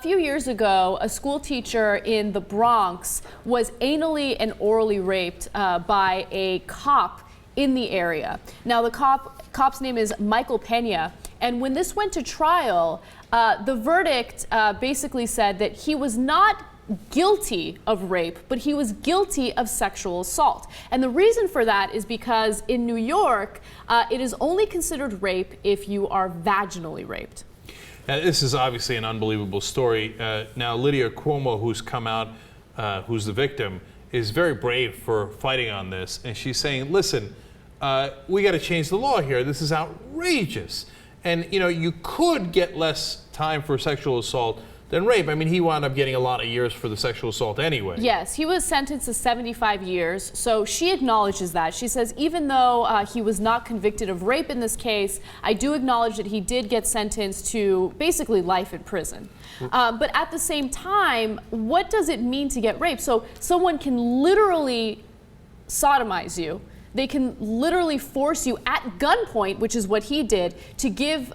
A few years ago, a school teacher in the Bronx was anally and orally raped by a cop in the area. Now, the cop's name is Michael Pena, and when this went to trial, the verdict basically said that he was not guilty of rape, but he was guilty of sexual assault. And the reason for that is because in New York, it is only considered rape if you are vaginally raped. This is obviously an unbelievable story. Now, Lydia Cuomo, who's come out, who's the victim, is very brave for fighting on this. And she's saying, listen, we got to change the law here. This is outrageous. And, you know, you could get less time for sexual assault than rape. I mean, he wound up getting a lot of years for the sexual assault anyway. Yes, he was sentenced to 75 years. So she acknowledges that. She says, even though he was not convicted of rape in this case, I do acknowledge that he did get sentenced to basically life in prison. But at the same time, what does it mean to get raped? So someone can literally sodomize you. They can literally force you at gunpoint, which is what he did, to give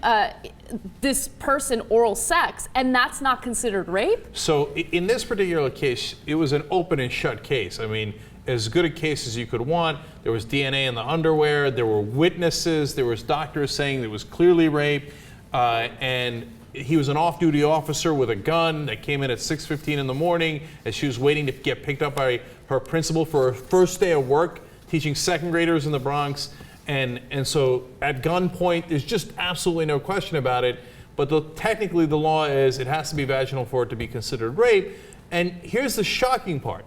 this person oral sex, and that's not considered rape? So in this particular case, it was an open and shut case. I mean, as good a case as you could want. There was DNA in the underwear, there were witnesses, there was doctors saying it was clearly rape, and he was an off-duty officer with a gun that came in at 6:15 in the morning as she was waiting to get picked up by her principal for her first day of work, teaching second graders in the Bronx, and so at gunpoint, there's just absolutely no question about it. But technically, the law is it has to be vaginal for it to be considered rape. And here's the shocking part: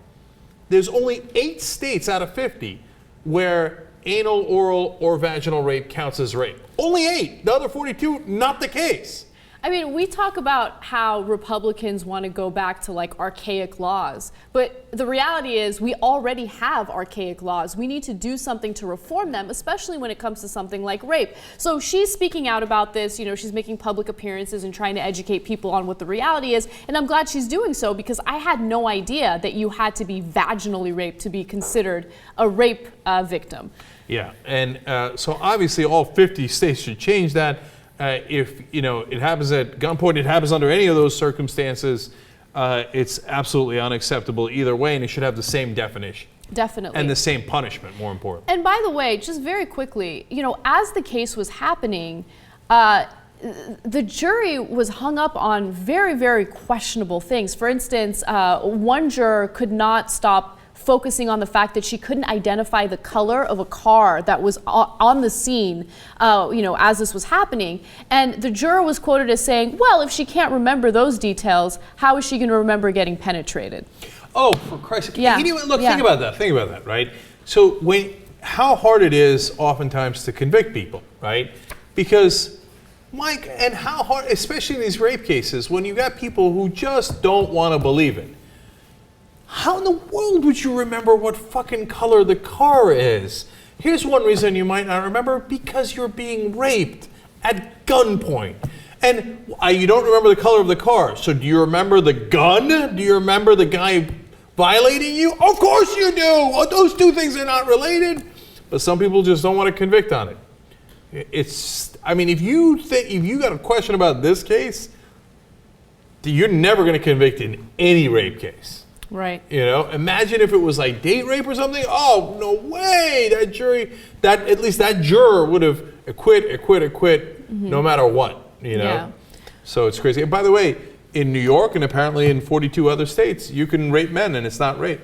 there's only 8 states out of 50 where anal, oral, or vaginal rape counts as rape. Only 8. The other 42, not the case. I mean, we talk about how Republicans want to go back to like archaic laws, but the reality is we already have archaic laws. We need to do something to reform them, especially when it comes to something like rape. So she's speaking out about this, you know, she's making public appearances and trying to educate people on what the reality is, and I'm glad she's doing so because I had no idea that you had to be vaginally raped to be considered a rape victim. Yeah, and so obviously all 50 states should change that. If you know it happens at gunpoint, it happens under any of those circumstances, it's absolutely unacceptable either way, and it should have the same definition. Definitely. And the same punishment, more important. And by the way, just very quickly, you know, as the case was happening, the jury was hung up on very, very questionable things. For instance, one juror could not stop focusing on the fact that she couldn't identify the color of a car that was on the scene, you know, as this was happening. And the juror was quoted as saying, well, if she can't remember those details, how is she going to remember getting penetrated? Oh, for Christ's sake. Yeah. Look, think about that, right? So how hard it is oftentimes to convict people, right? Because, Mike, and how hard, especially in these rape cases, when you got people who just don't want to believe it. How in the world would you remember what fucking color the car is? Here's one reason you might not remember: because you're being raped at gunpoint. And you don't remember the color of the car. So do you remember the gun? Do you remember the guy violating you? Of course you do. Those two things are not related. But some people just don't want to convict on it. I mean, if you got a question about this case, you're never going to convict in any rape case. Right. You know, imagine if it was like date rape or something. Oh, no way. At least that juror would have acquit, no matter what, you know? Yeah. So it's crazy. And by the way, in New York and apparently in 42 other states, you can rape men and it's not rape.